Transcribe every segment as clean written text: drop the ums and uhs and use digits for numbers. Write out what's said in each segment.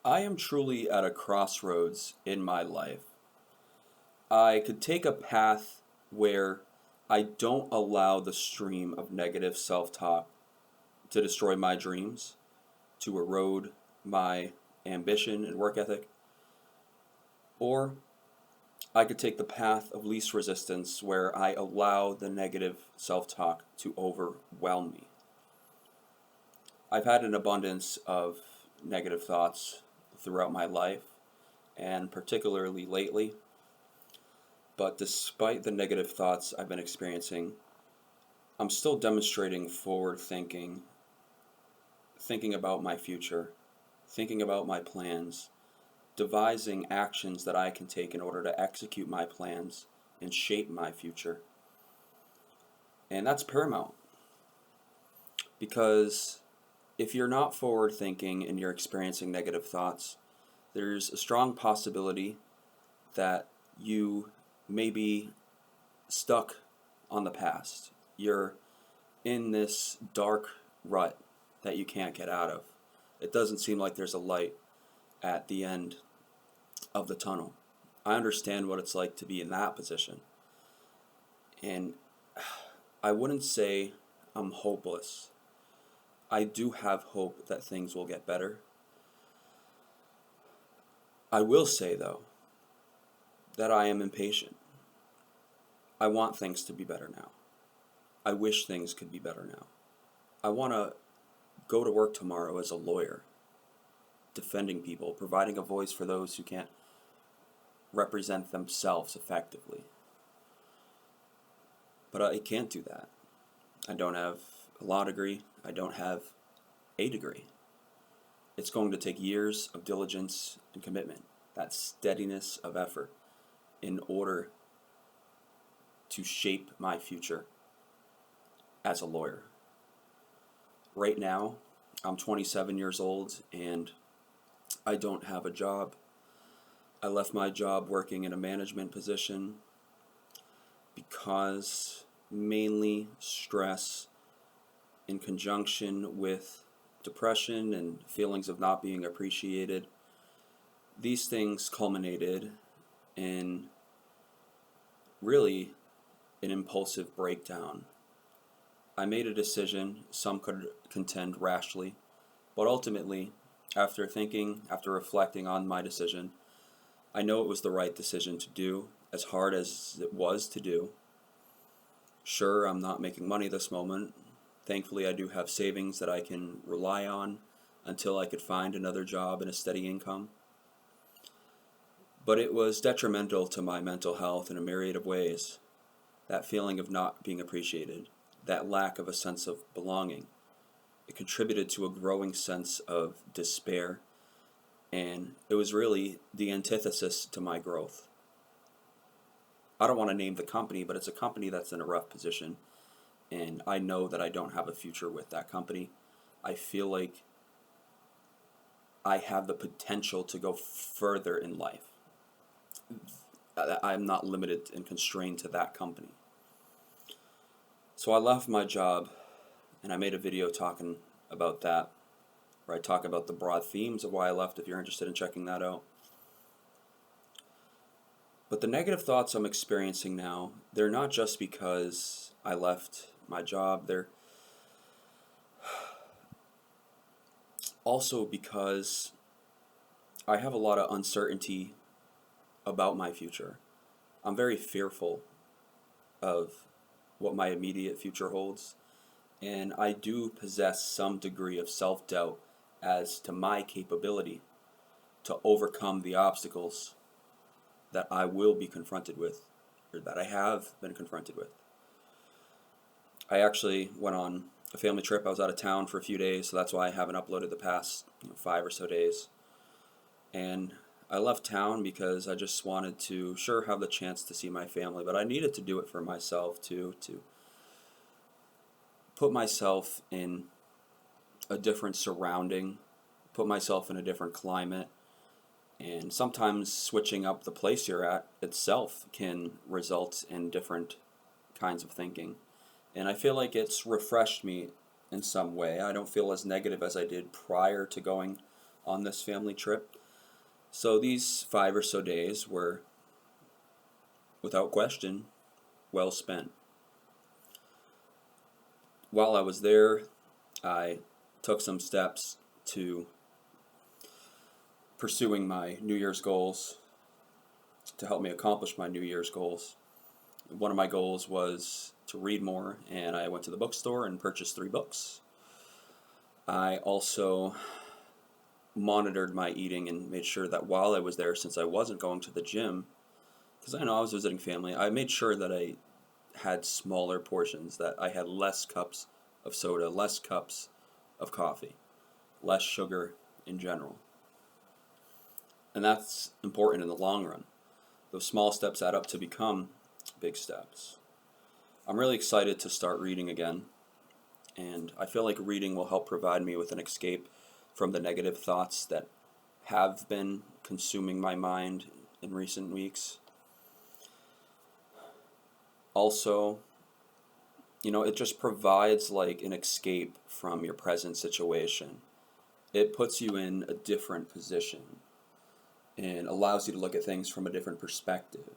I am truly at a crossroads in my life. I could take a path where I don't allow the stream of negative self talk to destroy my dreams, to erode my ambition and work ethic, or I could take the path of least resistance where I allow the negative self talk to overwhelm me. I've had an abundance of negative thoughts throughout my life, and particularly lately. But despite the negative thoughts I've been experiencing, I'm still demonstrating forward thinking, thinking about my future, thinking about my plans, devising actions that I can take in order to execute my plans and shape my future. And that's paramount because if you're not forward thinking and you're experiencing negative thoughts, there's a strong possibility that you may be stuck on the past. You're in this dark rut that you can't get out of. It doesn't seem like there's a light at the end of the tunnel. I understand what it's like to be in that position. And I wouldn't say I'm hopeless. I do have hope that things will get better. I will say, though, that I am impatient. I want things to be better now. I wish things could be better now. I want to go to work tomorrow as a lawyer, defending people, providing a voice for those who can't represent themselves effectively. But I can't do that. I don't have a law degree. I don't have a degree. It's going to take years of diligence and commitment, that steadiness of effort, in order to shape my future as a lawyer. Right now, I'm 27 years old and I don't have a job. I left my job working in a management position because mainly stress in conjunction with depression and feelings of not being appreciated. These things culminated in really an impulsive breakdown. I made a decision, some could contend rashly, but ultimately, after thinking, after reflecting on my decision, I know it was the right decision to do, as hard as it was to do. Sure, I'm not making money this moment. Thankfully, I do have savings that I can rely on until I could find another job and a steady income. But it was detrimental to my mental health in a myriad of ways. That feeling of not being appreciated, that lack of a sense of belonging, it contributed to a growing sense of despair, and it was really the antithesis to my growth. I don't want to name the company, but it's a company that's in a rough position, and I know that I don't have a future with that company. I feel like I have the potential to go further in life. I'm not limited and constrained to that company. So I left my job and I made a video talking about that, where I talk about the broad themes of why I left if you're interested in checking that out. But the negative thoughts I'm experiencing now, they're not just because I left my job, they're also because I have a lot of uncertainty about my future. I'm very fearful of what my immediate future holds, and I do possess some degree of self-doubt as to my capability to overcome the obstacles that I will be confronted with, or that I have been confronted with. I actually went on a family trip. I was out of town for a few days, so that's why I haven't uploaded the past 5 or so days. And I left town because I just wanted to, sure, have the chance to see my family, but I needed to do it for myself too, to put myself in a different surrounding, put myself in a different climate. And sometimes switching up the place you're at itself can result in different kinds of thinking. And I feel like it's refreshed me in some way. I don't feel as negative as I did prior to going on this family trip. So these 5 or so days were, without question, well spent. While I was there, I took some steps to pursuing my New Year's goals to help me accomplish my New Year's goals. One of my goals was to read more, and I went to the bookstore and purchased 3 books. I also monitored my eating and made sure that while I was there, since I wasn't going to the gym, because I know I was visiting family, I made sure that I had smaller portions, that I had less cups of soda, less cups of coffee, less sugar in general. And that's important in the long run. Those small steps add up to become big steps. I'm really excited to start reading again, and I feel like reading will help provide me with an escape from the negative thoughts that have been consuming my mind in recent weeks. Also, it just provides like an escape from your present situation. It puts you in a different position and allows you to look at things from a different perspective.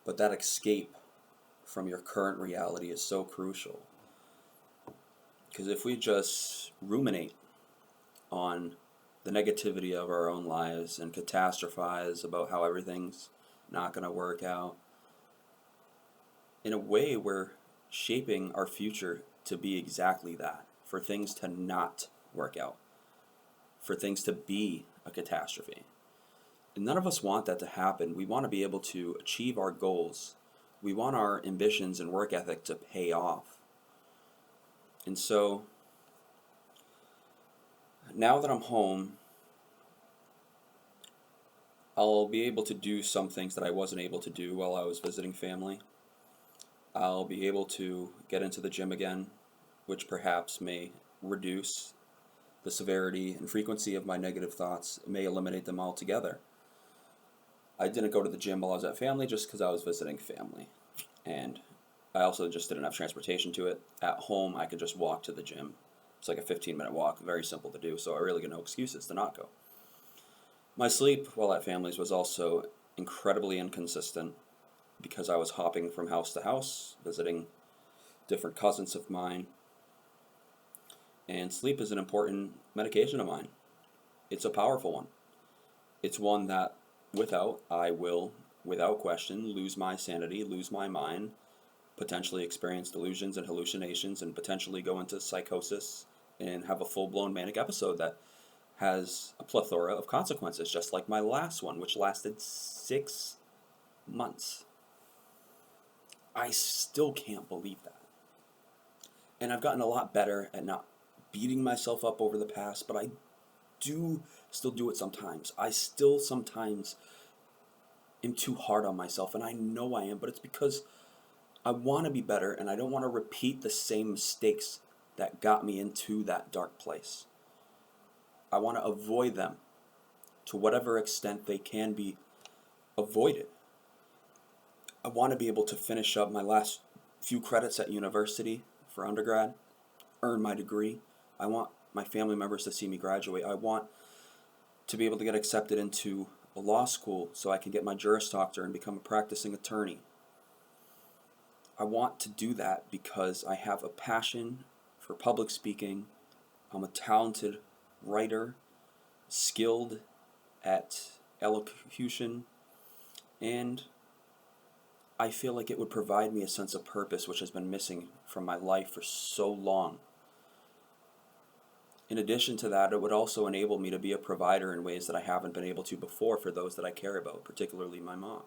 But that escape from your current reality is so crucial. Because if we just ruminate on the negativity of our own lives and catastrophize about how everything's not going to work out, in a way we're shaping our future to be exactly that, for things to not work out, for things to be a catastrophe. And none of us want that to happen. We want to be able to achieve our goals. We want our ambitions and work ethic to pay off. And so, now that I'm home, I'll be able to do some things that I wasn't able to do while I was visiting family. I'll be able to get into the gym again, which perhaps may reduce the severity and frequency of my negative thoughts, may eliminate them altogether. I didn't go to the gym while I was at family just because I was visiting family. And I also just didn't have transportation to it. At home, I could just walk to the gym. It's like a 15-minute walk, very simple to do, so I really got no excuses to not go. My sleep while at family's was also incredibly inconsistent because I was hopping from house to house, visiting different cousins of mine. And sleep is an important medication of mine. It's a powerful one. It's one that I will, without question, lose my sanity, lose my mind, potentially experience delusions and hallucinations, and potentially go into psychosis and have a full-blown manic episode that has a plethora of consequences, just like my last one, which lasted 6 months. I still can't believe that. And I've gotten a lot better at not beating myself up over the past, but I do still do it sometimes. I still sometimes am too hard on myself, and I know I am, but it's because I want to be better, and I don't want to repeat the same mistakes that got me into that dark place. I want to avoid them to whatever extent they can be avoided. I want to be able to finish up my last few credits at university for undergrad, earn my degree. I want my family members to see me graduate. I want to be able to get accepted into a law school so I can get my Juris Doctor and become a practicing attorney. I want to do that because I have a passion for public speaking. I'm a talented writer, skilled at elocution, and I feel like it would provide me a sense of purpose which has been missing from my life for so long. In addition to that, it would also enable me to be a provider in ways that I haven't been able to before for those that I care about, particularly my mom.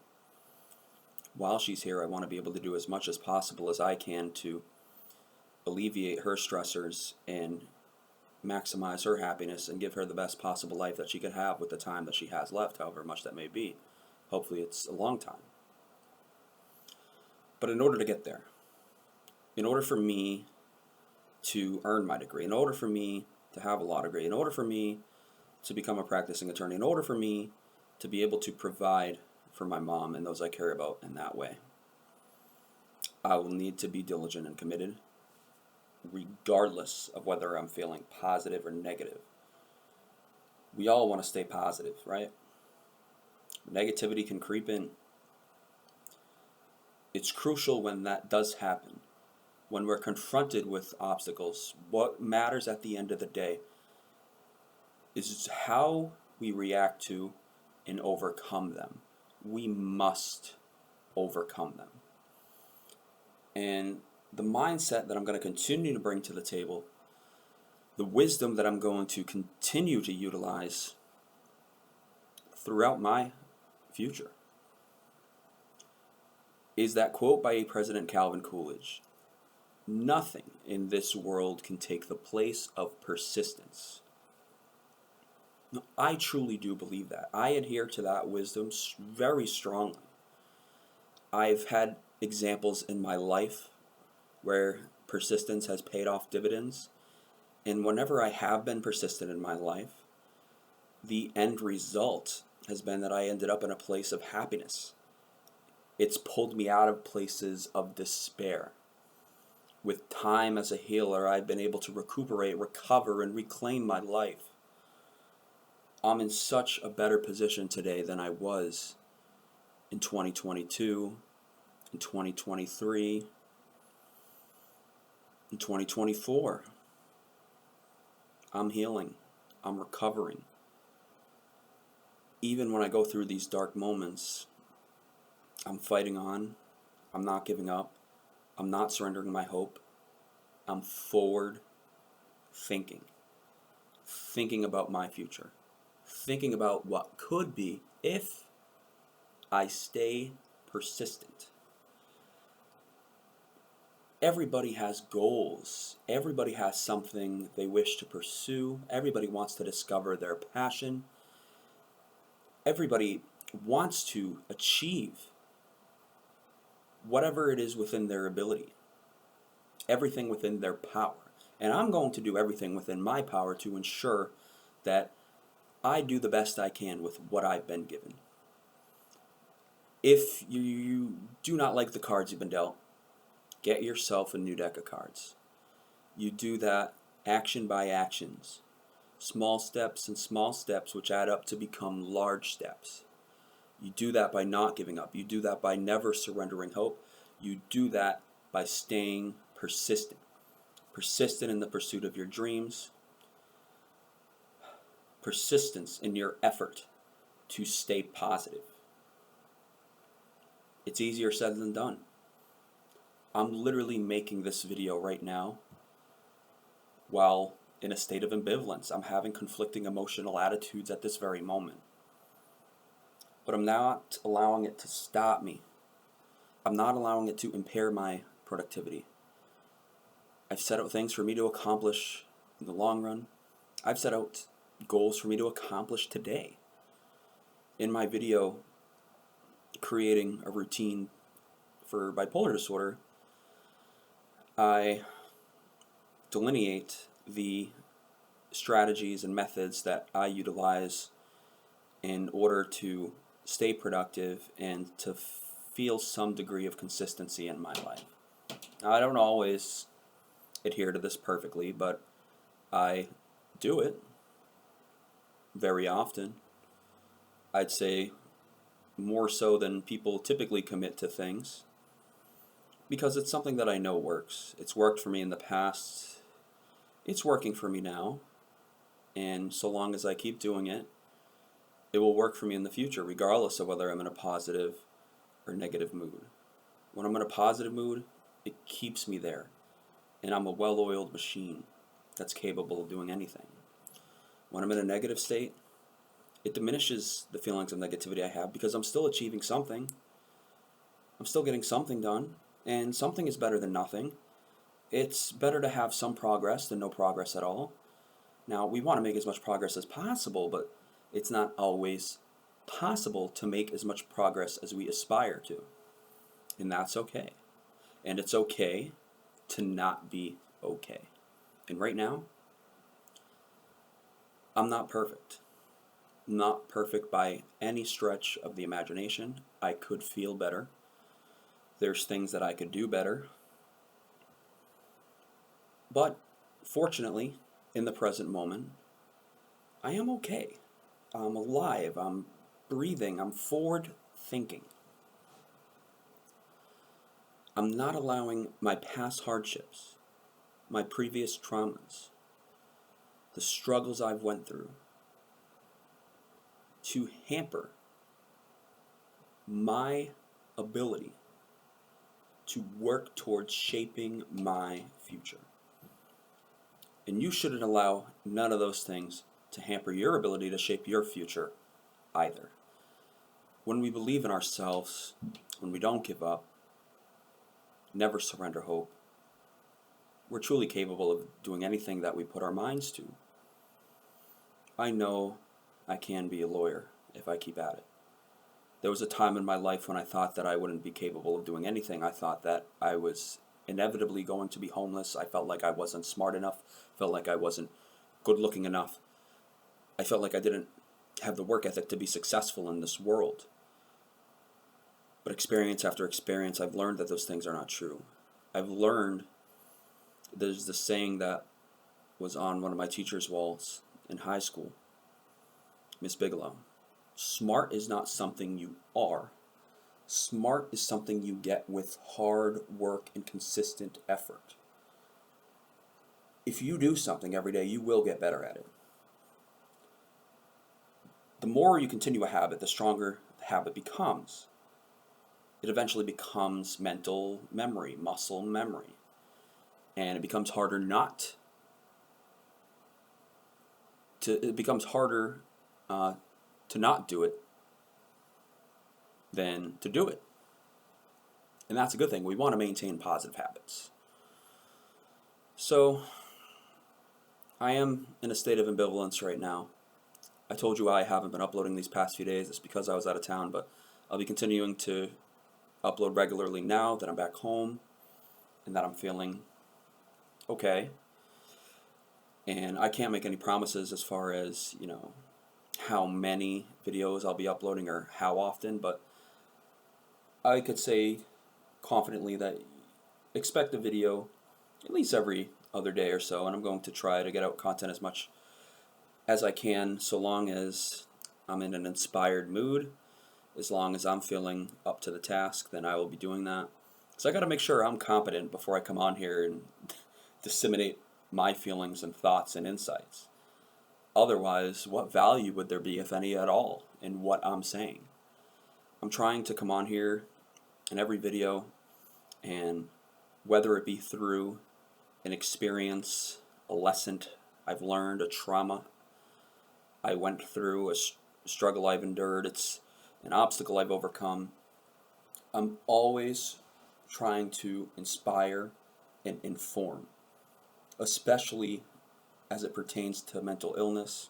While she's here, I want to be able to do as much as possible as I can to alleviate her stressors and maximize her happiness and give her the best possible life that she could have with the time that she has left, however much that may be. Hopefully it's a long time. But in order to get there, in order for me to earn my degree, in order for me to have a law degree, in order for me to become a practicing attorney, in order for me to be able to provide for my mom and those I care about in that way, I will need to be diligent and committed, regardless of whether I'm feeling positive or negative. We all want to stay positive, right? Negativity can creep in. It's crucial when that does happen. When we're confronted with obstacles, what matters at the end of the day is how we react to and overcome them. We must overcome them. And the mindset that I'm going to continue to bring to the table, the wisdom that I'm going to continue to utilize throughout my future, is that quote by President Calvin Coolidge: "Nothing in this world can take the place of persistence." Now, I truly do believe that. I adhere to that wisdom very strongly. I've had examples in my life where persistence has paid off dividends, and whenever I have been persistent in my life, the end result has been that I ended up in a place of happiness. It's pulled me out of places of despair. With time as a healer, I've been able to recuperate, recover, and reclaim my life. I'm in such a better position today than I was in 2022, in 2023, in 2024. I'm healing. I'm recovering. Even when I go through these dark moments, I'm fighting on. I'm not giving up. I'm not surrendering my hope. I'm forward thinking. Thinking about my future. Thinking about what could be if I stay persistent. Everybody has goals. Everybody has something they wish to pursue. Everybody wants to discover their passion. Everybody wants to achieve whatever it is within their ability, everything within their power. And I'm going to do everything within my power to ensure that I do the best I can with what I've been given. If you do not like the cards you've been dealt, get yourself a new deck of cards. You do that action by actions, small steps and small steps which add up to become large steps. You do that by not giving up. You do that by never surrendering hope. You do that by staying persistent. Persistent in the pursuit of your dreams. Persistence in your effort to stay positive. It's easier said than done. I'm literally making this video right now while in a state of ambivalence. I'm having conflicting emotional attitudes at this very moment. But I'm not allowing it to stop me. I'm not allowing it to impair my productivity. I've set out things for me to accomplish in the long run. I've set out goals for me to accomplish today. In my video, creating a routine for bipolar disorder, I delineate the strategies and methods that I utilize in order to stay productive and to feel some degree of consistency in my life. Now, I don't always adhere to this perfectly, but I do it very often. I'd say more so than people typically commit to things, because it's something that I know works. It's worked for me in the past. It's working for me now. And so long as I keep doing it, it will work for me in the future, regardless of whether I'm in a positive or negative mood. When I'm in a positive mood, it keeps me there. And I'm a well-oiled machine that's capable of doing anything. When I'm in a negative state, it diminishes the feelings of negativity I have because I'm still achieving something. I'm still getting something done, and something is better than nothing. It's better to have some progress than no progress at all. Now, we want to make as much progress as possible, but it's not always possible to make as much progress as we aspire to. And that's okay. And it's okay to not be okay. And right now, I'm not perfect. Not perfect by any stretch of the imagination. I could feel better. There's things that I could do better. But fortunately, in the present moment, I am okay. I'm alive. I'm breathing. I'm forward thinking. I'm not allowing my past hardships, my previous traumas, the struggles I've went through to hamper my ability to work towards shaping my future. And you shouldn't allow none of those things to hamper your ability to shape your future either. When we believe in ourselves, when we don't give up, never surrender hope, we're truly capable of doing anything that we put our minds to. I know I can be a lawyer if I keep at it. There was a time in my life when I thought that I wouldn't be capable of doing anything. I thought that I was inevitably going to be homeless. I felt like I wasn't smart enough, felt like I wasn't good looking enough. I felt like I didn't have the work ethic to be successful in this world. But experience after experience, I've learned that those things are not true. I've learned, there's this saying that was on one of my teacher's walls in high school, Miss Bigelow. Smart is not something you are. Smart is something you get with hard work and consistent effort. If you do something every day, you will get better at it. The more you continue a habit, the stronger the habit becomes. It eventually becomes mental memory, muscle memory. And it becomes harder to not do it than to do it. And that's a good thing. We want to maintain positive habits. So, I am in a state of ambivalence right now. I told you I haven't been uploading these past few days. It's because I was out of town, but I'll be continuing to upload regularly now that I'm back home and that I'm feeling okay. And I can't make any promises as far as, how many videos I'll be uploading or how often, but I could say confidently that expect a video at least every other day or so, and I'm going to try to get out content as much as I can, so long as I'm in an inspired mood, as long as I'm feeling up to the task, then I will be doing that. So I got to make sure I'm competent before I come on here and disseminate my feelings and thoughts and insights. Otherwise, what value would there be, if any at all, in what I'm saying? I'm trying to come on here in every video, and whether it be through an experience, a lesson I've learned, a trauma I went through, a struggle I've endured, it's an obstacle I've overcome, I'm always trying to inspire and inform, especially as it pertains to mental illness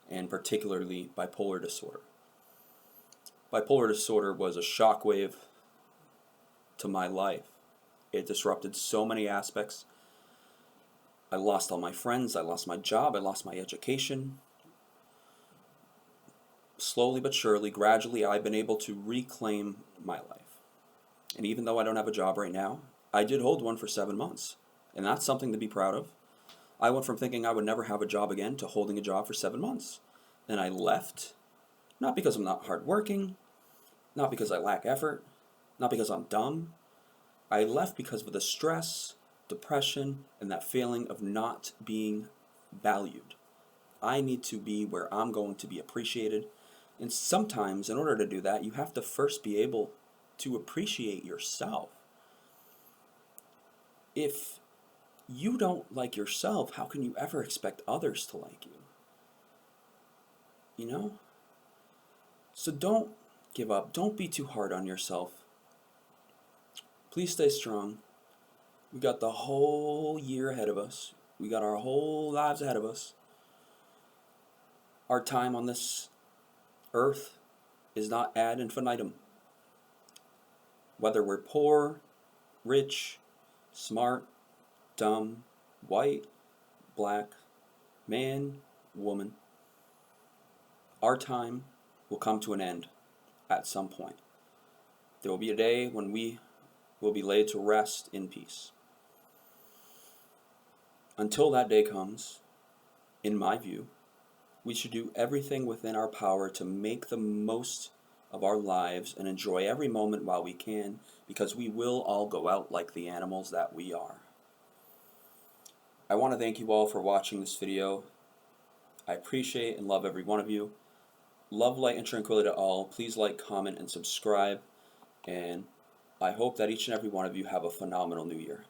and particularly bipolar disorder. Bipolar disorder was a shockwave to my life. It disrupted so many aspects. I lost all my friends, I lost my job, I lost my education. Slowly but surely, gradually, I've been able to reclaim my life. And even though I don't have a job right now, I did hold one for 7 months. And that's something to be proud of. I went from thinking I would never have a job again to holding a job for 7 months. And I left, not because I'm not hardworking, not because I lack effort, not because I'm dumb. I left because of the stress, depression, and that feeling of not being valued. I need to be where I'm going to be appreciated. And sometimes, in order to do that, you have to first be able to appreciate yourself. If you don't like yourself, how can you ever expect others to like you? You know? So don't give up. Don't be too hard on yourself. Please stay strong. We got the whole year ahead of us. We got our whole lives ahead of us. Our time on this earth is not ad infinitum. Whether we're poor, rich, smart, dumb, white, black, man, woman, our time will come to an end at some point. There will be a day when we will be laid to rest in peace. Until that day comes, in my view, We should do everything within our power to make the most of our lives and enjoy every moment while we can, because we will all go out like the animals that we are. I want to thank you all for watching this video. I appreciate and love every one of you. Love, light, and tranquility to all. Please like, comment, and subscribe. And I hope that each and every one of you have a phenomenal new year.